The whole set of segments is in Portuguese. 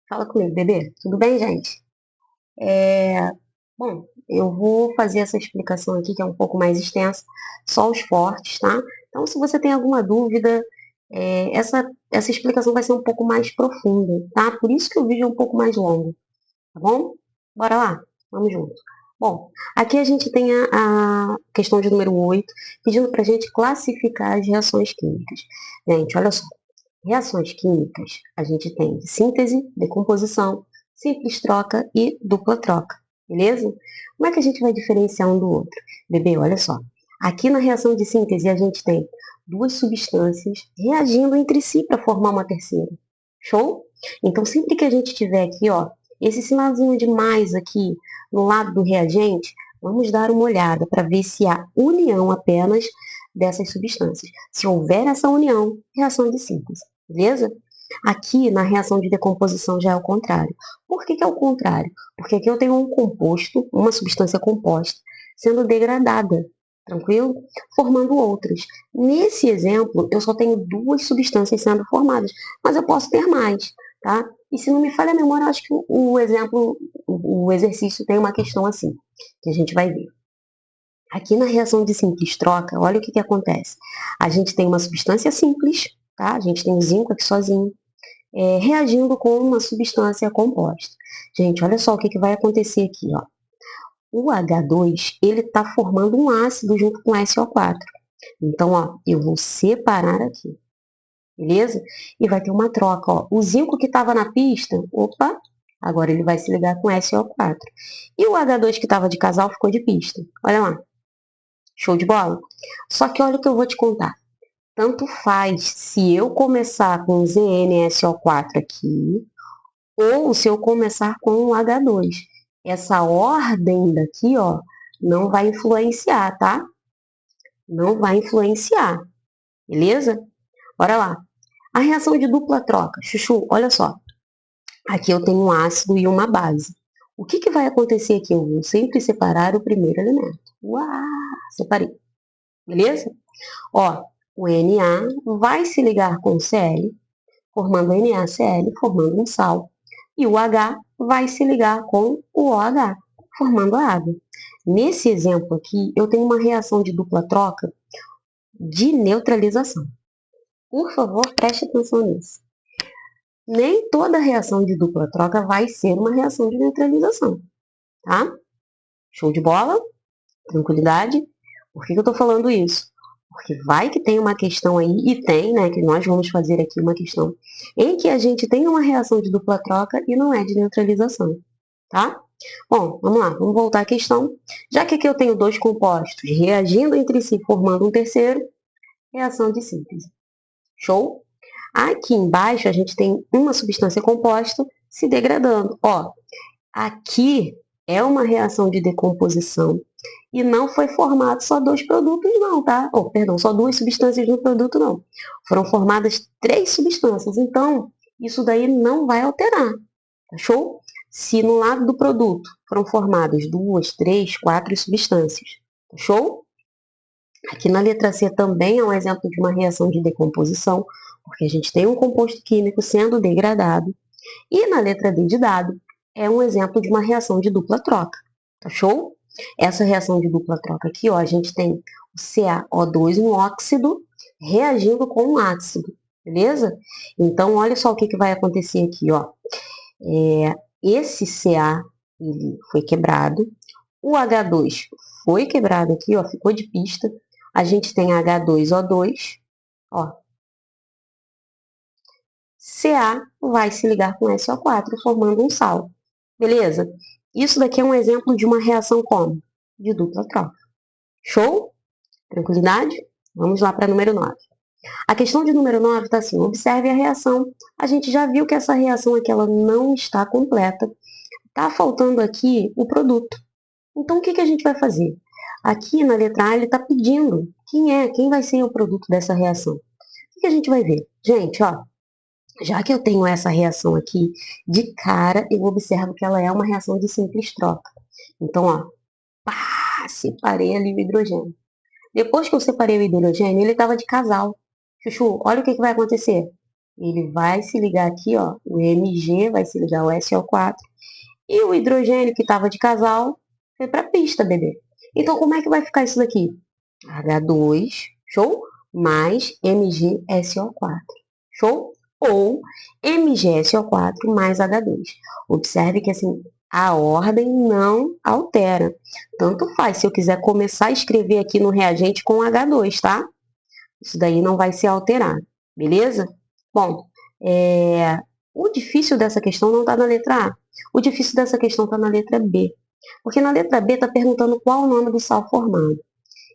Fala comigo, bebê. Tudo bem, gente? É, Bom, eu vou fazer essa explicação aqui, que é um pouco mais extensa, só os fortes, tá? Então, se você tem alguma dúvida, essa explicação vai ser um pouco mais profunda, tá? Por isso que o vídeo é um pouco mais longo, tá bom? Bora lá? Vamos junto. Bom, aqui a gente tem a questão de número 8, pedindo para a gente classificar as reações químicas. Gente, olha só. Reações químicas, a gente tem síntese, decomposição, simples troca e dupla troca, beleza? Como é que a gente vai diferenciar um do outro? Bebê, olha só. Aqui na reação de síntese, a gente tem duas substâncias reagindo entre si para formar uma terceira. Show? Então, sempre que a gente tiver aqui, ó, esse sinalzinho de mais aqui no lado do reagente, vamos dar uma olhada para ver se há união apenas dessas substâncias. Se houver essa união, reação de síntese. Beleza? Aqui na reação de decomposição já é o contrário. Por que é o contrário? Porque aqui eu tenho um composto, uma substância composta, sendo degradada, tranquilo? Formando outras. Nesse exemplo, eu só tenho duas substâncias sendo formadas, mas eu posso ter mais, tá? E se não me falha a memória, eu acho que o exemplo, o exercício tem uma questão assim, que a gente vai ver. Aqui na reação de simples troca, olha o que acontece. A gente tem uma substância simples, tá? A gente tem o zinco aqui sozinho, reagindo com uma substância composta. Gente, olha só o que vai acontecer aqui, ó. O H2, ele está formando um ácido junto com SO4. Então, ó, eu vou separar aqui, beleza? E vai ter uma troca, ó. O zinco que estava na pista, opa, agora ele vai se ligar com SO4. E o H2 que estava de casal ficou de pista. Olha lá, show de bola? Só que olha o que eu vou te contar. Tanto faz se eu começar com ZnSO4 aqui, ou se eu começar com o H2. Essa ordem daqui, ó, não vai influenciar, tá? Não vai influenciar, beleza? Bora lá. A reação de dupla troca. Chuchu, olha só. Aqui eu tenho um ácido e uma base. O que vai acontecer aqui? Eu vou sempre separar o primeiro elemento. Uau! Separei. Beleza? Ó, o Na vai se ligar com o Cl, formando NaCl, formando um sal. E o H vai se ligar com o OH, formando a água. Nesse exemplo aqui, eu tenho uma reação de dupla troca de neutralização. Por favor, preste atenção nisso. Nem toda reação de dupla troca vai ser uma reação de neutralização, tá? Show de bola? Tranquilidade? Por que eu estou falando isso? Porque vai que tem uma questão aí, e tem, né, que nós vamos fazer aqui uma questão, em que a gente tem uma reação de dupla troca e não é de neutralização, tá? Bom, vamos lá, vamos voltar à questão. Já que aqui eu tenho dois compostos reagindo entre si, formando um terceiro, reação de síntese. Show? Aqui embaixo a gente tem uma substância composta se degradando. Ó, aqui é uma reação de decomposição e não foi formado só dois produtos, não, tá? Oh, perdão, só duas substâncias no produto, não. Foram formadas três substâncias. Então, isso daí não vai alterar, tá show? Se no lado do produto foram formadas duas, três, quatro substâncias, tá show? Aqui na letra C também é um exemplo de uma reação de decomposição, porque a gente tem um composto químico sendo degradado. E na letra D de dado, é um exemplo de uma reação de dupla troca. Tá show? Essa reação de dupla troca aqui, ó, a gente tem o CaO2, um óxido, reagindo com um ácido, beleza? Então, olha só o que vai acontecer aqui, ó. Esse Ca, ele foi quebrado, o H2 foi quebrado aqui, ó, ficou de pista. A gente tem H2O2, ó. Ca vai se ligar com SO4, formando um sal. Beleza? Isso daqui é um exemplo de uma reação como? De dupla troca. Show? Tranquilidade? Vamos lá para número 9. A questão de número 9 está assim, observe a reação. A gente já viu que essa reação aqui ela não está completa. Está faltando aqui o produto. Então, o que a gente vai fazer? Aqui na letra A, ele está pedindo quem vai ser o produto dessa reação. O que a gente vai ver? Gente, ó, já que eu tenho essa reação aqui, de cara eu observo que ela é uma reação de simples troca. Então, ó, pá, separei ali o hidrogênio. Depois que eu separei o hidrogênio, ele estava de casal. Chuchu, olha o que vai acontecer. ele vai se ligar aqui, ó, o Mg vai se ligar ao SO4, e o hidrogênio que estava de casal foi para a pista, bebê. Então, como é que vai ficar isso daqui? H2, show? Mais MgSO4, show? Ou MgSO4 mais H2. Observe que assim, a ordem não altera. Tanto faz se eu quiser começar a escrever aqui no reagente com H2, tá? Isso daí não vai ser alterado, beleza? Bom, o difícil dessa questão não está na letra A. O difícil dessa questão está na letra B. Porque na letra B está perguntando qual o nome do sal formado.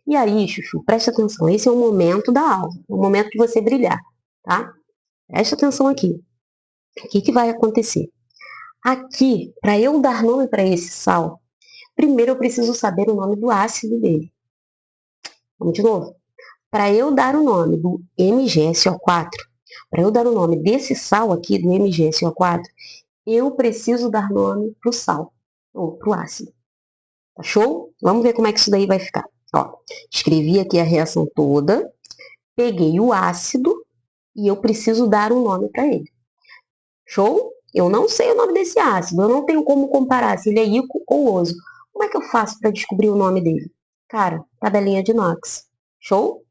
E aí, Chuchu, presta atenção. Esse é o momento da aula. É o momento de você brilhar, tá? Presta atenção aqui. O que vai acontecer? Aqui, para eu dar nome para esse sal, primeiro eu preciso saber o nome do ácido dele. Vamos de novo. Para eu dar o nome do MgSO4, para eu dar o nome desse sal aqui, do MgSO4, eu preciso dar nome para o sal, ou para o ácido. Tá show? Vamos ver como é que isso daí vai ficar. Ó, escrevi aqui a reação toda, peguei o ácido e eu preciso dar um nome para ele. Show? Eu não sei o nome desse ácido, eu não tenho como comparar se ele é íquo ou oso. Como é que eu faço para descobrir o nome dele? Cara, tabelinha de inox. Show?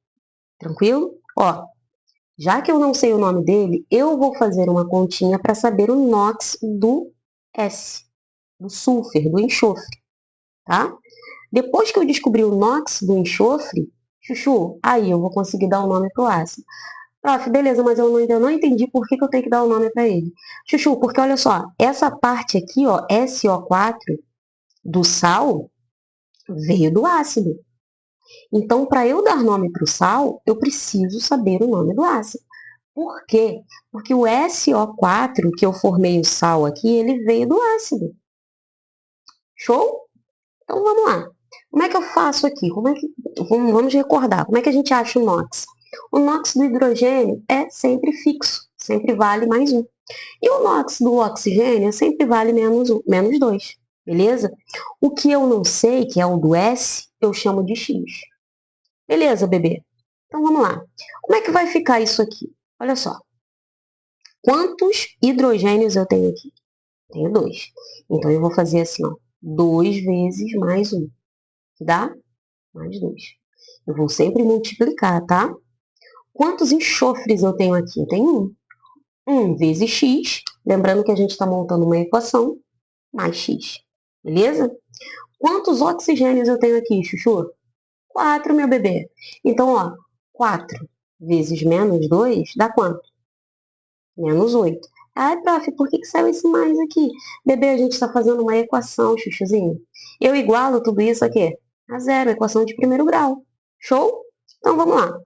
Tranquilo? Ó, já que eu não sei o nome dele, eu vou fazer uma continha para saber o NOx do S, do sulfur, do enxofre, tá? Depois que eu descobrir o NOx do enxofre, Chuchu, aí eu vou conseguir dar o nome pro ácido. Prof, beleza, mas eu ainda não entendi por que eu tenho que dar o nome para ele. Chuchu, porque olha só, essa parte aqui, ó, SO4 do sal, veio do ácido. Então, para eu dar nome para o sal, eu preciso saber o nome do ácido. Por quê? Porque o SO4, que eu formei o sal aqui, ele veio do ácido. Show? Então, vamos lá. Como é que eu faço aqui? Vamos recordar. Como é que a gente acha o NOx? O NOx do hidrogênio é sempre fixo, sempre vale mais um. E o NOx do oxigênio sempre vale menos 2, beleza? O que eu não sei, que é o do S, eu chamo de X. Beleza, bebê? Então vamos lá. Como é que vai ficar isso aqui? Olha só. Quantos hidrogênios eu tenho aqui? Tenho 2. Então eu vou fazer assim, ó. 2 vezes mais 1. Dá? Mais 2. Eu vou sempre multiplicar, tá? Quantos enxofres eu tenho aqui? Eu tenho 1. 1 vezes x. Lembrando que a gente está montando uma equação. Mais x. Beleza? Quantos oxigênios eu tenho aqui, Chuchu? 4, meu bebê. Então, ó, 4 vezes menos 2 dá quanto? Menos 8. Ai, prof, por que saiu esse mais aqui? Bebê, a gente está fazendo uma equação, chuchuzinho. Eu igualo tudo isso aqui a zero, equação de primeiro grau. Show? Então, vamos lá.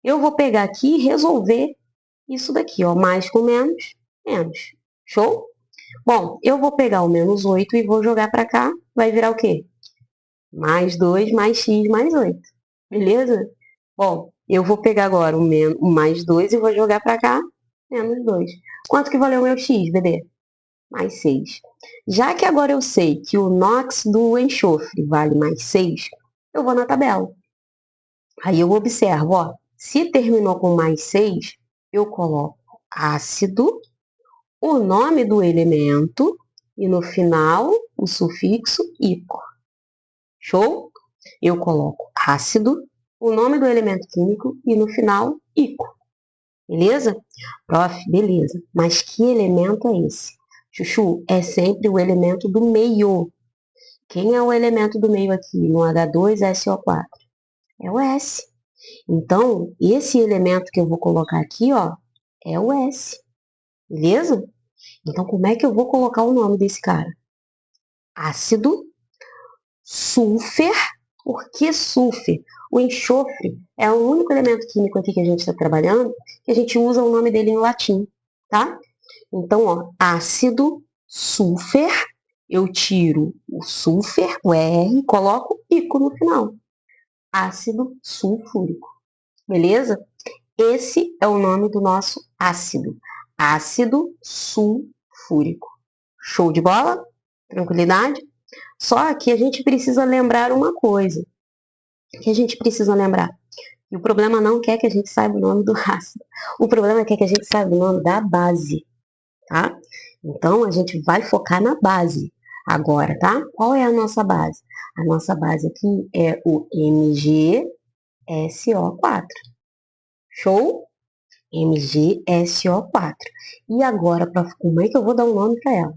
Eu vou pegar aqui e resolver isso daqui, ó. Mais com menos, menos. Show? Bom, eu vou pegar o menos 8 e vou jogar para cá. Vai virar o quê? Mais 2 mais x mais 8. Beleza? Bom, eu vou pegar agora o mais 2 e vou jogar para cá. Menos 2. Quanto que valeu o meu x, bebê? Mais 6. Já que agora eu sei que o NOx do enxofre vale mais 6, eu vou na tabela. Aí eu observo, ó, se terminou com mais 6, eu coloco ácido, o nome do elemento e no final o sufixo ico. Show? Eu coloco ácido, o nome do elemento químico e no final ico. Beleza? Prof, beleza. Mas que elemento é esse? Chuchu, é sempre o elemento do meio. Quem é o elemento do meio aqui no H2SO4? É o S. Então, esse elemento que eu vou colocar aqui, ó, é o S. Beleza? Então, como é que eu vou colocar o nome desse cara? Ácido sulfur. Por que sulfur? O enxofre é o único elemento químico aqui que a gente está trabalhando que a gente usa o nome dele em latim, tá? Então, ó, ácido sulfur, eu tiro o sulfur, o R, coloco ico no final. Ácido sulfúrico. Beleza? Esse é o nome do nosso ácido. Ácido sulfúrico. Show de bola? Tranquilidade? Só que a gente precisa lembrar uma coisa. Que a gente precisa lembrar? E o problema não quer que a gente saiba o nome do ácido. O problema é que a gente saiba o nome da base, tá? Então, a gente vai focar na base agora, tá? Qual é a nossa base? A nossa base aqui é o MgSO4. Show? MgSO4. E agora, como é que eu vou dar um nome para ela?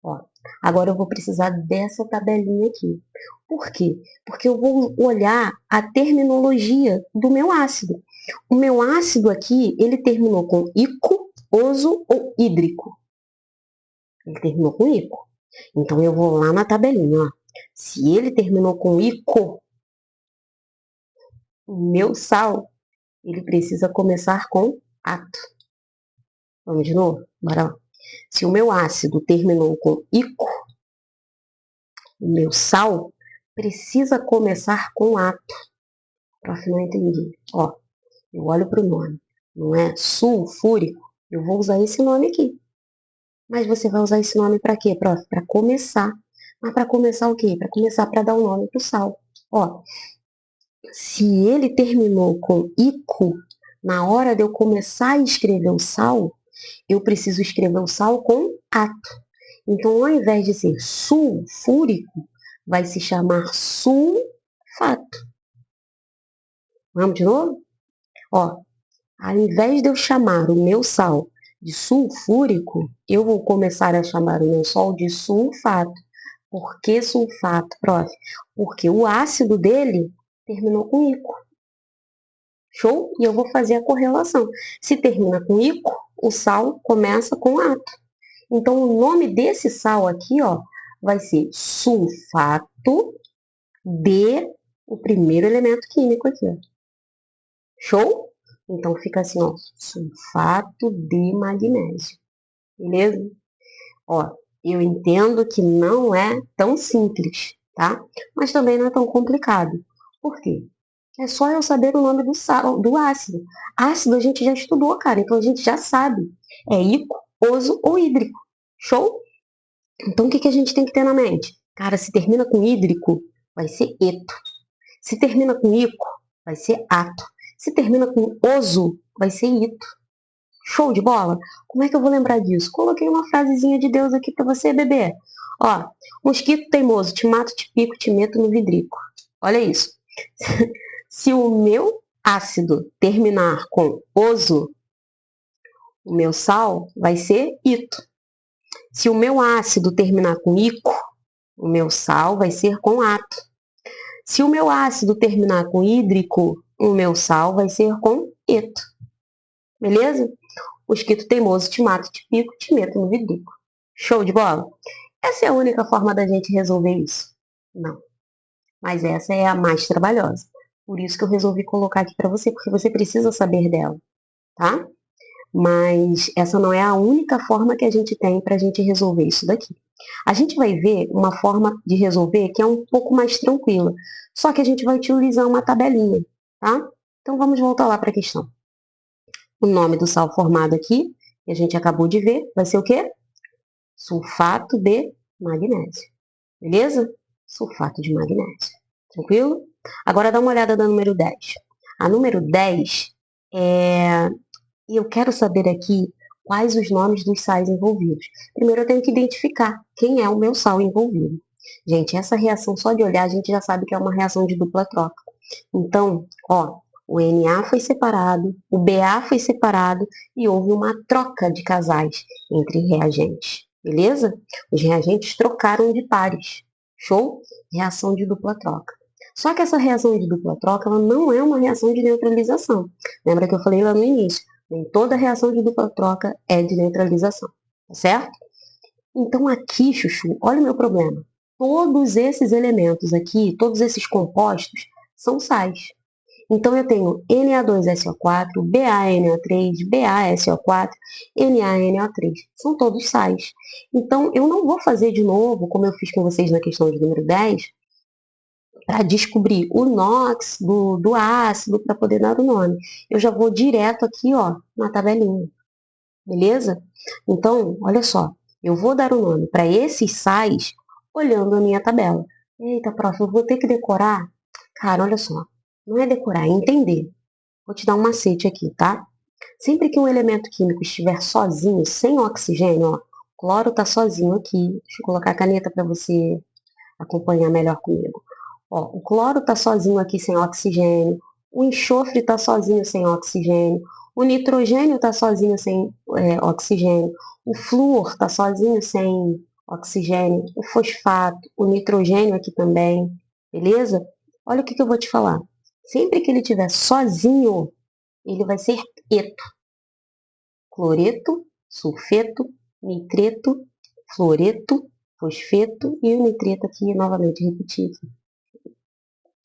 Ó, agora eu vou precisar dessa tabelinha aqui. Por quê? Porque eu vou olhar a terminologia do meu ácido. O meu ácido aqui, ele terminou com ico, oso ou hídrico. Ele terminou com ico. Então, eu vou lá na tabelinha, ó. Se ele terminou com ico, o meu sal, ele precisa começar com ato. Vamos de novo? Bora lá. Se o meu ácido terminou com ico, o meu sal precisa começar com ato. Prof, não entendi. Ó, eu olho para o nome. Não é sulfúrico? Eu vou usar esse nome aqui. Mas você vai usar esse nome para quê, prof? Para começar. Mas para começar o quê? Para começar para dar o nome para o sal. Ó, se ele terminou com ico, na hora de eu começar a escrever o sal, eu preciso escrever o sal com ato. Então, ao invés de ser sulfúrico, vai se chamar sulfato. Vamos de novo? Ó, ao invés de eu chamar o meu sal de sulfúrico, eu vou começar a chamar o meu sal de sulfato. Por que sulfato, prof? Porque o ácido dele terminou com ico. Show? E eu vou fazer a correlação. Se termina com ico, o sal começa com ato. Então, o nome desse sal aqui, ó, vai ser sulfato de o primeiro elemento químico aqui, ó. Show? Então, fica assim, ó, sulfato de magnésio. Beleza? Ó, eu entendo que não é tão simples, tá? Mas também não é tão complicado. Por quê? É só eu saber o nome do sal, do ácido. Ácido a gente já estudou, cara, então a gente já sabe. É ico, oso ou hídrico. Show? Então, o que a gente tem que ter na mente? Cara, se termina com hídrico, vai ser eto. Se termina com ico, vai ser ato. Se termina com oso, vai ser ito. Show de bola? Como é que eu vou lembrar disso? Coloquei uma frasezinha de Deus aqui para você, bebê. Ó, mosquito teimoso, te mato, te pico, te meto no vidrico. Olha isso. Se o meu ácido terminar com oso, o meu sal vai ser ito. Se o meu ácido terminar com ico, o meu sal vai ser com ato. Se o meu ácido terminar com hídrico, o meu sal vai ser com eto. Beleza? Mosquito teimoso, te mato, te pico, te meto no vidrico. Show de bola? Essa é a única forma da gente resolver isso? Não. Mas essa é a mais trabalhosa. Por isso que eu resolvi colocar aqui para você, porque você precisa saber dela, tá? Mas essa não é a única forma que a gente tem para a gente resolver isso daqui. A gente vai ver uma forma de resolver que é um pouco mais tranquila, só que a gente vai utilizar uma tabelinha, tá? Então vamos voltar lá para a questão. O nome do sal formado aqui, que a gente acabou de ver, vai ser o quê? Sulfato de magnésio. Beleza? Sulfato de magnésio. Tranquilo? Agora dá uma olhada na número 10. A número 10 é... E eu quero saber aqui quais os nomes dos sais envolvidos. Primeiro eu tenho que identificar quem é o meu sal envolvido. Gente, essa reação só de olhar a gente já sabe que é uma reação de dupla troca. Então, ó, o Na foi separado, o Ba foi separado e houve uma troca de casais entre reagentes. Beleza? Os reagentes trocaram de pares. Show? Reação de dupla troca. Só que essa reação de dupla troca ela não é uma reação de neutralização. Lembra que eu falei lá no início? Nem toda reação de dupla troca é de neutralização, tá certo? Então aqui, Chuchu, olha o meu problema. Todos esses elementos aqui, todos esses compostos, são sais. Então eu tenho Na2SO4, BaNO3, BaSO4, NaNO3. São todos sais. Então eu não vou fazer de novo, como eu fiz com vocês na questão de número 10, para descobrir o NOx do ácido para poder dar o nome. Eu já vou direto aqui, ó, na tabelinha. Beleza? Então, olha só, eu vou dar o nome para esses sais olhando a minha tabela. Eita, prof, eu vou ter que decorar? Cara, olha só, não é decorar, é entender. Vou te dar um macete aqui, tá? Sempre que um elemento químico estiver sozinho, sem oxigênio, ó, o cloro está sozinho aqui. Deixa eu colocar a caneta para você acompanhar melhor comigo. Ó, o cloro está sozinho aqui sem oxigênio, o enxofre está sozinho sem oxigênio, o nitrogênio está sozinho sem oxigênio, o flúor está sozinho sem oxigênio, o fosfato, o nitrogênio aqui também, beleza? Olha o que eu vou te falar. Sempre que ele estiver sozinho, ele vai ser eto. Cloreto, sulfeto, nitreto, fluoreto, fosfeto e o nitreto aqui, novamente, repetir aqui.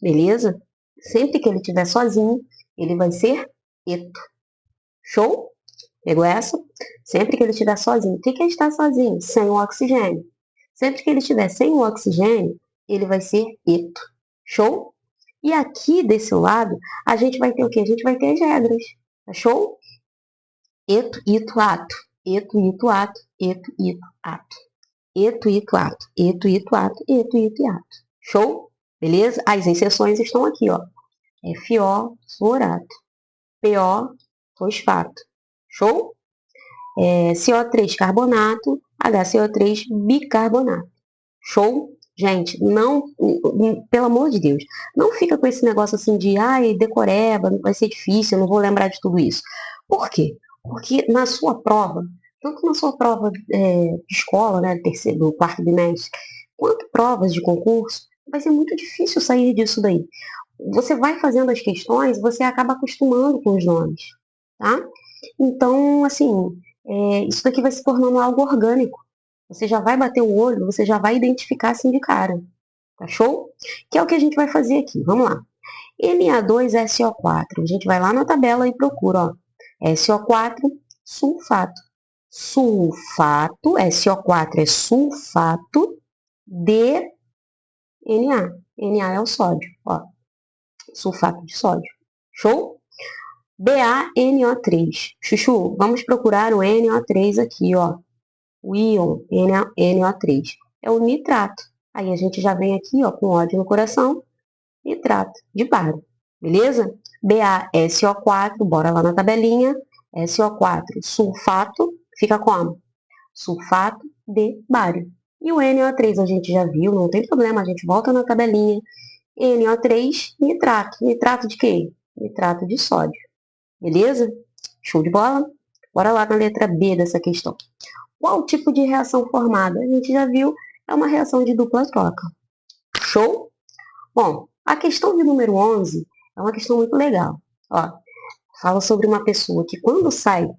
Beleza? Sempre que ele estiver sozinho, ele vai ser eto. Show? Pegou essa? Sempre que ele estiver sozinho. O que é estar sozinho? Sem o oxigênio. Sempre que ele estiver sem o oxigênio, ele vai ser eto. Show? E aqui desse lado, a gente vai ter o quê? A gente vai ter as regras. Tá show? Eto, ito, ato. Eto, ito, ato. Eto, ito, ato. Eto, ito, ato. Eto, ito, ato. Eto, ito, ato. Show? Beleza? As exceções estão aqui, ó. FO, fluorato. PO, fosfato. Show? CO3, carbonato. HCO3, bicarbonato. Show? Gente, não, pelo amor de Deus, não fica com esse negócio assim de, ai, decoreba, vai ser difícil, eu não vou lembrar de tudo isso. Por quê? Porque na sua prova, tanto na sua prova de escola, né, do quarto bimestre, quanto provas de concurso, vai ser muito difícil sair disso daí. Você vai fazendo as questões, você acaba acostumando com os nomes, tá? Então, assim, isso daqui vai se tornando algo orgânico. Você já vai bater o olho, você já vai identificar assim de cara. Tá show? Que é o que a gente vai fazer aqui. Vamos lá. Na2SO4. A gente vai lá na tabela e procura, ó. SO4, sulfato. Sulfato, SO4 é sulfato de Na. Na é o sódio, ó. Sulfato de sódio. Show? BaNO3. Chuchu, vamos procurar o NO3 aqui, ó. O íon NO3 é o nitrato. Aí a gente já vem aqui, ó, com ódio no coração, nitrato de bário. Beleza? BaSO4, bora lá na tabelinha. SO4, sulfato, fica como? Sulfato de bário. E o NO3 a gente já viu, não tem problema, a gente volta na tabelinha. NO3, nitrato. Nitrato de quê? Nitrato de sódio. Beleza? Show de bola? Bora lá na letra B dessa questão. Qual tipo de reação formada? A gente já viu, é uma reação de dupla troca. Show? Bom, a questão de número 11 é uma questão muito legal. Ó, fala sobre uma pessoa que quando sai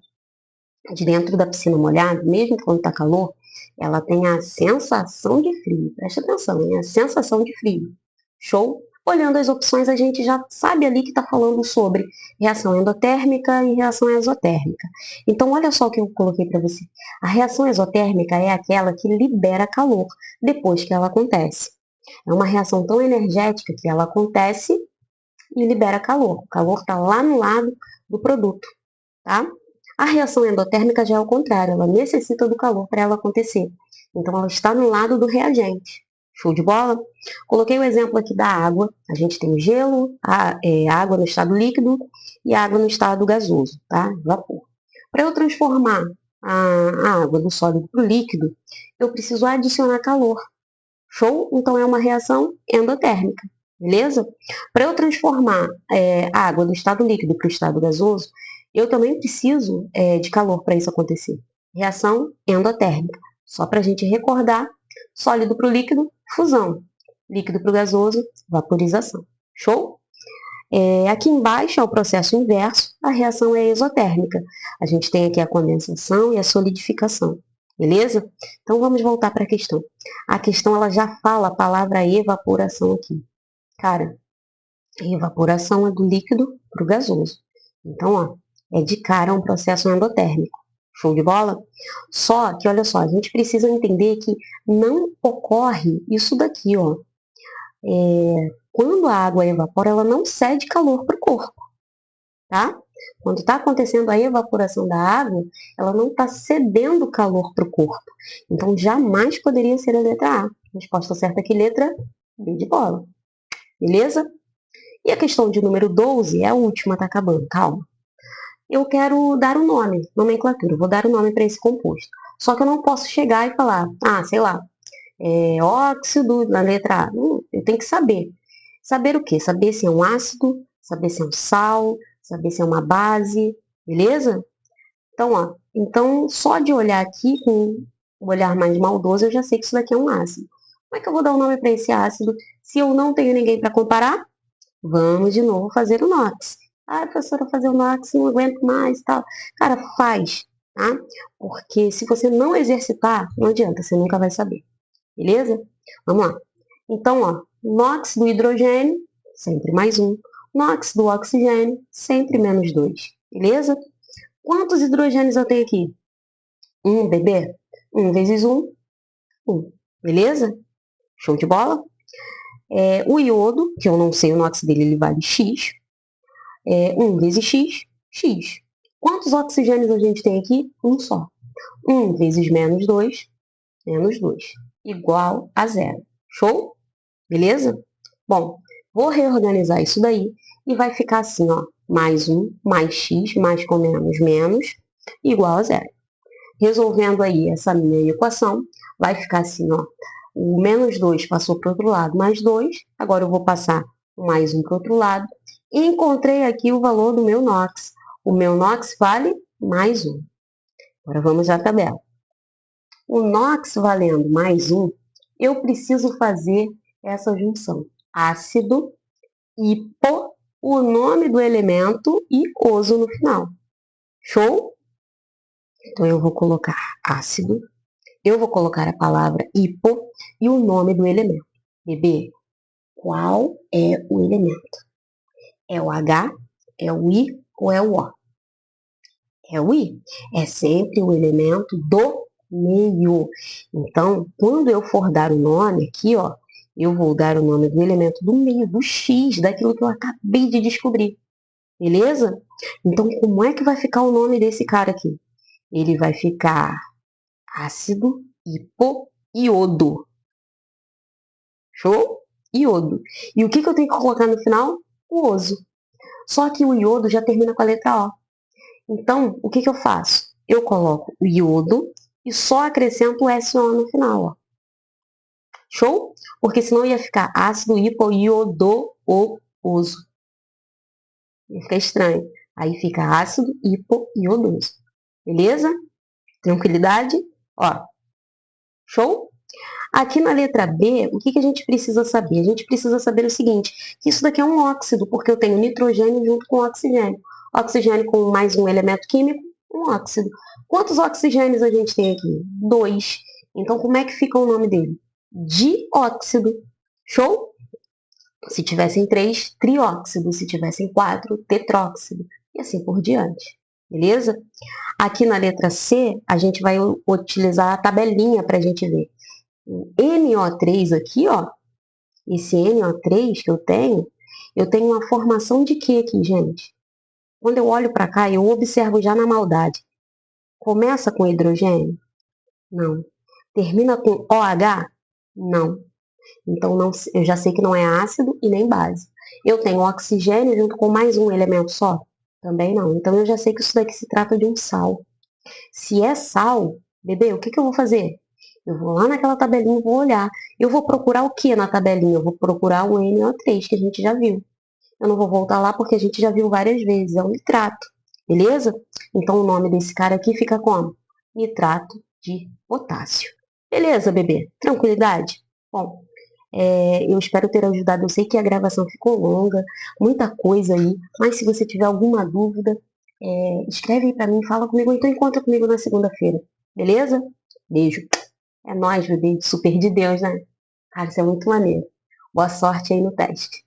de dentro da piscina molhada, mesmo quando está calor, ela tem a sensação de frio. Presta atenção, hein? A sensação de frio. Show? Olhando as opções, a gente já sabe ali que está falando sobre reação endotérmica e reação exotérmica. Então, olha só o que eu coloquei para você. A reação exotérmica é aquela que libera calor depois que ela acontece. É uma reação tão energética que ela acontece e libera calor. O calor está lá no lado do produto, tá? A reação endotérmica já é o contrário, ela necessita do calor para ela acontecer. Então, ela está no lado do reagente. Show de bola? Coloquei o exemplo aqui da água. A gente tem gelo, água no estado líquido e água no estado gasoso, tá? Vapor. Para eu transformar a água do sólido para o líquido, eu preciso adicionar calor. Show? Então, é uma reação endotérmica. Beleza? Para eu transformar a água do estado líquido para o estado gasoso, eu também preciso de calor para isso acontecer. Reação endotérmica. Só para a gente recordar, sólido para o líquido, fusão. Líquido para o gasoso, vaporização. Show? Aqui embaixo é o processo inverso, a reação é exotérmica. A gente tem aqui a condensação e a solidificação. Beleza? Então vamos voltar para a questão. A questão ela já fala a palavra evaporação aqui. Cara, evaporação é do líquido para o gasoso. Então, ó, é de cara um processo endotérmico. Show de bola? Só que, olha só, a gente precisa entender que não ocorre isso daqui, ó. Quando a água evapora, ela não cede calor para o corpo, tá? Quando está acontecendo a evaporação da água, ela não está cedendo calor para o corpo. Então, jamais poderia ser a letra A. Resposta certa aqui, letra B de bola. Beleza? E a questão de número 12 é a última, tá acabando, calma. Eu quero dar um nome, nomenclatura, eu vou dar um nome para esse composto. Só que eu não posso chegar e falar, sei lá, óxido na letra A. Eu tenho que saber. Saber o quê? Saber se é um ácido, saber se é um sal, saber se é uma base, beleza? Então, só de olhar aqui com um olhar mais maldoso, eu já sei que isso daqui é um ácido. Como é que eu vou dar um nome para esse ácido se eu não tenho ninguém para comparar? Vamos de novo fazer o NOx. Professora, fazer o NOx, não aguento mais, tal. Cara, faz, tá? Porque se você não exercitar, não adianta, você nunca vai saber. Beleza? Vamos lá. Então, NOx do hidrogênio, sempre mais um. NOx do oxigênio, sempre menos dois. Beleza? Quantos hidrogênios eu tenho aqui? Um, bebê? 1 vezes 1, 1. Beleza? Show de bola? O iodo, que eu não sei o NOx dele, ele vale X. 1 vezes X, X. Quantos oxigênios a gente tem aqui? Um só. 1 vezes menos 2, igual a zero. Show? Beleza? Bom, vou reorganizar isso daí e vai ficar assim, mais 1, mais x, mais com menos, menos, igual a zero. Resolvendo aí essa minha equação, vai ficar assim, o menos 2 passou para o outro lado, mais 2, agora eu vou passar o mais 1 para o outro lado, e encontrei aqui o valor do meu NOx. O meu NOx vale mais 1. Agora vamos à tabela. O NOx valendo mais 1, eu preciso fazer essa junção. Ácido, hipo, o nome do elemento e oso no final. Show? Então, eu vou colocar ácido, eu vou colocar a palavra hipo e o nome do elemento. Bebê, qual é o elemento? É o H, é o I ou é o O? É o I. É sempre o elemento do meio. Então, quando eu for dar o nome aqui, eu vou dar o nome do elemento do meio, do X, daquilo que eu acabei de descobrir. Beleza? Então, como é que vai ficar o nome desse cara aqui? Ele vai ficar ácido hipoiodo. Show? Iodo. E o que eu tenho que colocar no final? O oso. Só que o iodo já termina com a letra O. Então, o que eu faço? Eu coloco o iodo e só acrescento o SO no final. Show? Porque senão ia ficar ácido hipoiodooso. Ia ficar estranho. Aí fica ácido hipoiodoso. Beleza? Tranquilidade? Show? Aqui na letra B, o que a gente precisa saber? A gente precisa saber o seguinte, que isso daqui é um óxido, porque eu tenho nitrogênio junto com oxigênio. Oxigênio com mais um elemento químico, um óxido. Quantos oxigênios a gente tem aqui? 2. Então, como é que fica o nome dele? Dióxido. Show? Se tivessem 3, trióxido. Se tivessem 4, tetróxido. E assim por diante. Beleza? Aqui na letra C, a gente vai utilizar a tabelinha para a gente ver. O NO3 aqui, esse NO3 que eu tenho uma formação de quê aqui, gente? Quando eu olho para cá, eu observo já na maldade. Começa com hidrogênio? Não. Termina com OH? Não. Então, eu já sei que não é ácido e nem base. Eu tenho oxigênio junto com mais um elemento só? Também não. Então, eu já sei que isso daqui se trata de um sal. Se é sal, bebê, o que eu vou fazer? Eu vou lá naquela tabelinha e vou olhar. Eu vou procurar o que na tabelinha? Eu vou procurar o NO3, que a gente já viu. Eu não vou voltar lá porque a gente já viu várias vezes. É um nitrato, beleza? Então, o nome desse cara aqui fica como? Nitrato de potássio. Beleza, bebê? Tranquilidade? Bom, eu espero ter ajudado. Eu sei que a gravação ficou longa, muita coisa aí, mas se você tiver alguma dúvida, escreve aí pra mim, fala comigo, ou então encontra comigo na segunda-feira. Beleza? Beijo. É nóis, bebê. Super de Deus, né? Cara, isso é muito maneiro. Boa sorte aí no teste.